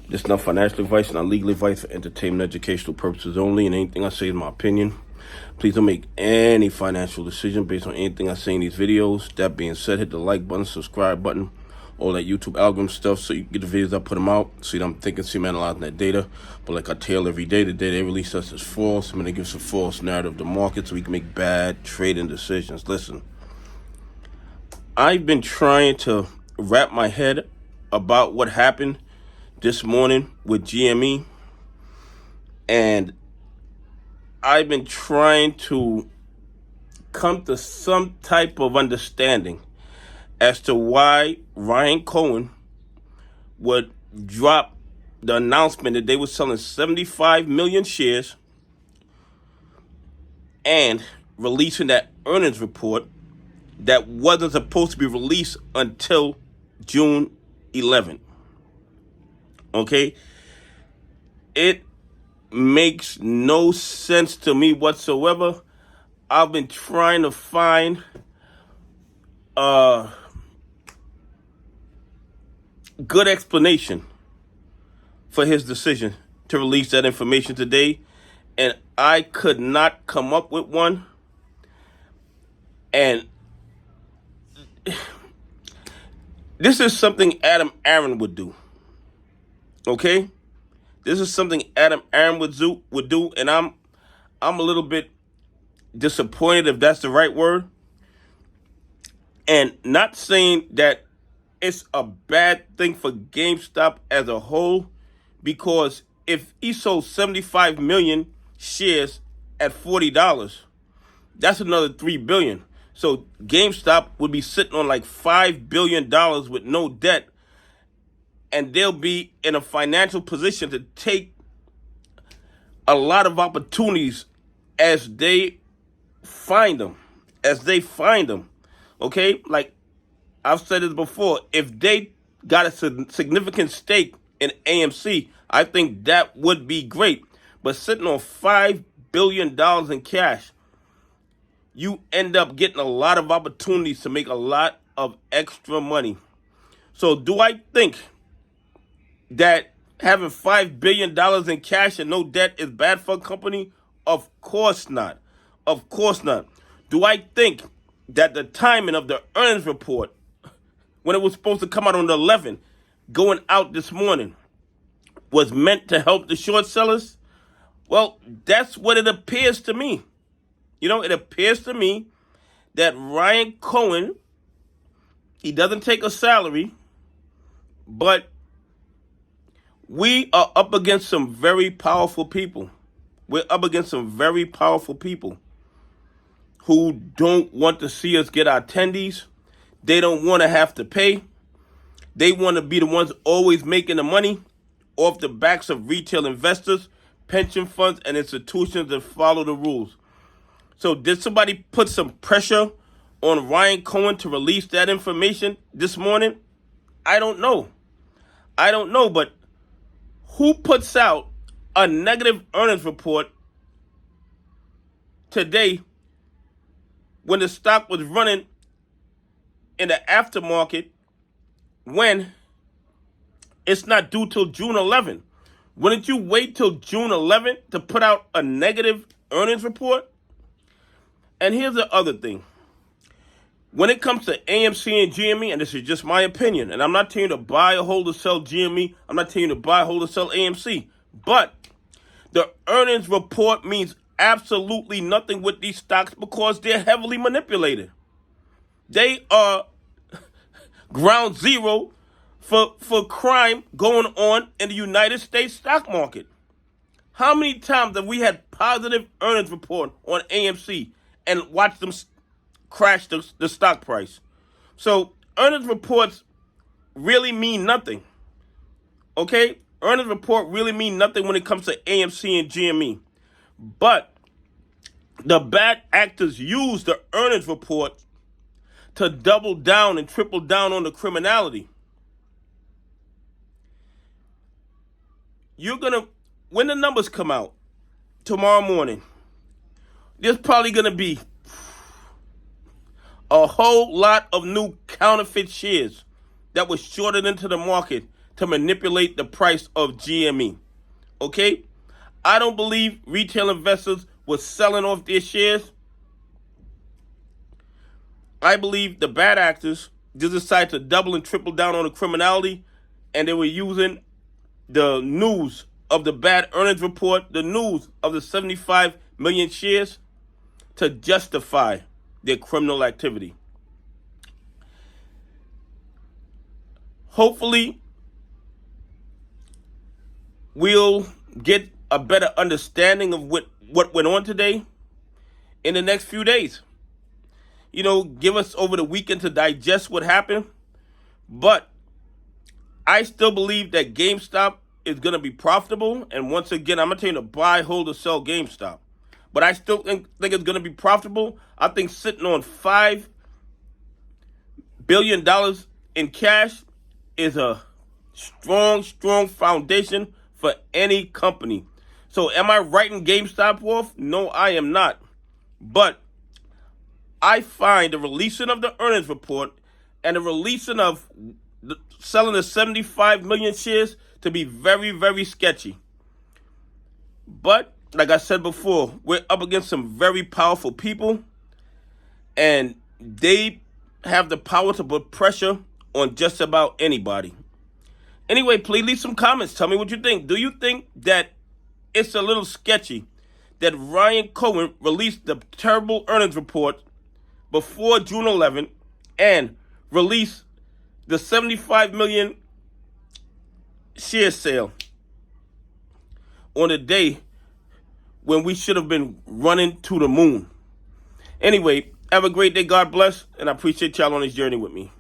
This is not financial advice, not legal advice, for entertainment, educational purposes only, and anything I say is my opinion. Please don't make any financial decision based on anything I say in these videos. That being said, hit the like button, subscribe button, all that YouTube algorithm stuff so you can get the videos I put them out. See what I'm thinking, see I'm analyzing that data. But like I tell every day, the data they release us is false. I'm going to give us a false narrative of the market so we can make bad trading decisions. Listen, I've been trying to wrap my head about what happened this morning with GME, and I've been trying to come to some type of understanding as to why Ryan Cohen would drop the announcement that they were selling 75 million shares and releasing that earnings report that wasn't supposed to be released until June 11th. Okay? It makes no sense to me whatsoever. I've been trying to find a good explanation for his decision to release that information today, and I could not come up with one. And this is something Adam Aaron would do. Okay? This is something Adam Aaron would do, and I'm a little bit disappointed, if that's the right word. And not saying that it's a bad thing for GameStop as a whole, because if he sold 75 million shares at $40, that's another $3 billion. So GameStop would be sitting on like $5 billion with no debt, and they'll be in a financial position to take a lot of opportunities as they find them. Okay? Like I've said this before, if they got a significant stake in AMC, I think that would be great. But sitting on $5 billion in cash, you end up getting a lot of opportunities to make a lot of extra money. So do I think that having $5 billion in cash and no debt is bad for a company? Of course not. Of course not. Do I think that the timing of the earnings report, when it was supposed to come out on the 11th, going out this morning, was meant to help the short sellers? Well, that's what it appears to me. You know, it appears to me that Ryan Cohen, he doesn't take a salary, but we are up against some very powerful people. We're up against some very powerful people who don't want to see us get our attendees. They don't want to have to pay. They want to be the ones always making the money off the backs of retail investors, pension funds, and institutions that follow the rules. So did somebody put some pressure on Ryan Cohen to release that information this morning? I don't know. But who puts out a negative earnings report today when the stock was running in the aftermarket, when it's not due till June 11th? Wouldn't you wait till June 11th to put out a negative earnings report? And here's the other thing. When it comes to AMC and GME, and this is just my opinion, and I'm not telling you to buy or hold or sell GME, I'm not telling you to buy, hold, or sell AMC, but the earnings report means absolutely nothing with these stocks because they're heavily manipulated. They are ground zero for crime going on in the United States stock market. How many times have we had positive earnings report on AMC and watched them crash the stock price? So earnings reports really mean nothing. Okay? Earnings report really mean nothing when it comes to AMC and GME. But the bad actors use the earnings report to double down and triple down on the criminality. You're gonna, when the numbers come out tomorrow morning, there's probably gonna be a whole lot of new counterfeit shares that was shorted into the market to manipulate the price of GME. Okay? I don't believe retail investors were selling off their shares. I believe the bad actors just decided to double and triple down on the criminality, and they were using the news of the bad earnings report, the news of the 75 million shares, to justify their criminal activity. Hopefully, we'll get a better understanding of what went on today in the next few days. Give us over the weekend to digest what happened. But I still believe that GameStop is going to be profitable. And once again, I'm going to tell you to buy, hold, or sell GameStop. But I still think it's going to be profitable. I think sitting on $5 billion in cash is a strong foundation for any company. So am I writing GameStop off? No, I am not. But I find the releasing of the earnings report and the releasing of selling the 75 million shares to be very, very sketchy. But like I said before, we're up against some very powerful people, and they have the power to put pressure on just about anybody. Anyway, please leave some comments. Tell me what you think. Do you think that it's a little sketchy that Ryan Cohen released the terrible earnings report before June 11th and released the 75 million share sale on a day when we should have been running to the moon? Anyway, have a great day. God bless, and I appreciate y'all on this journey with me.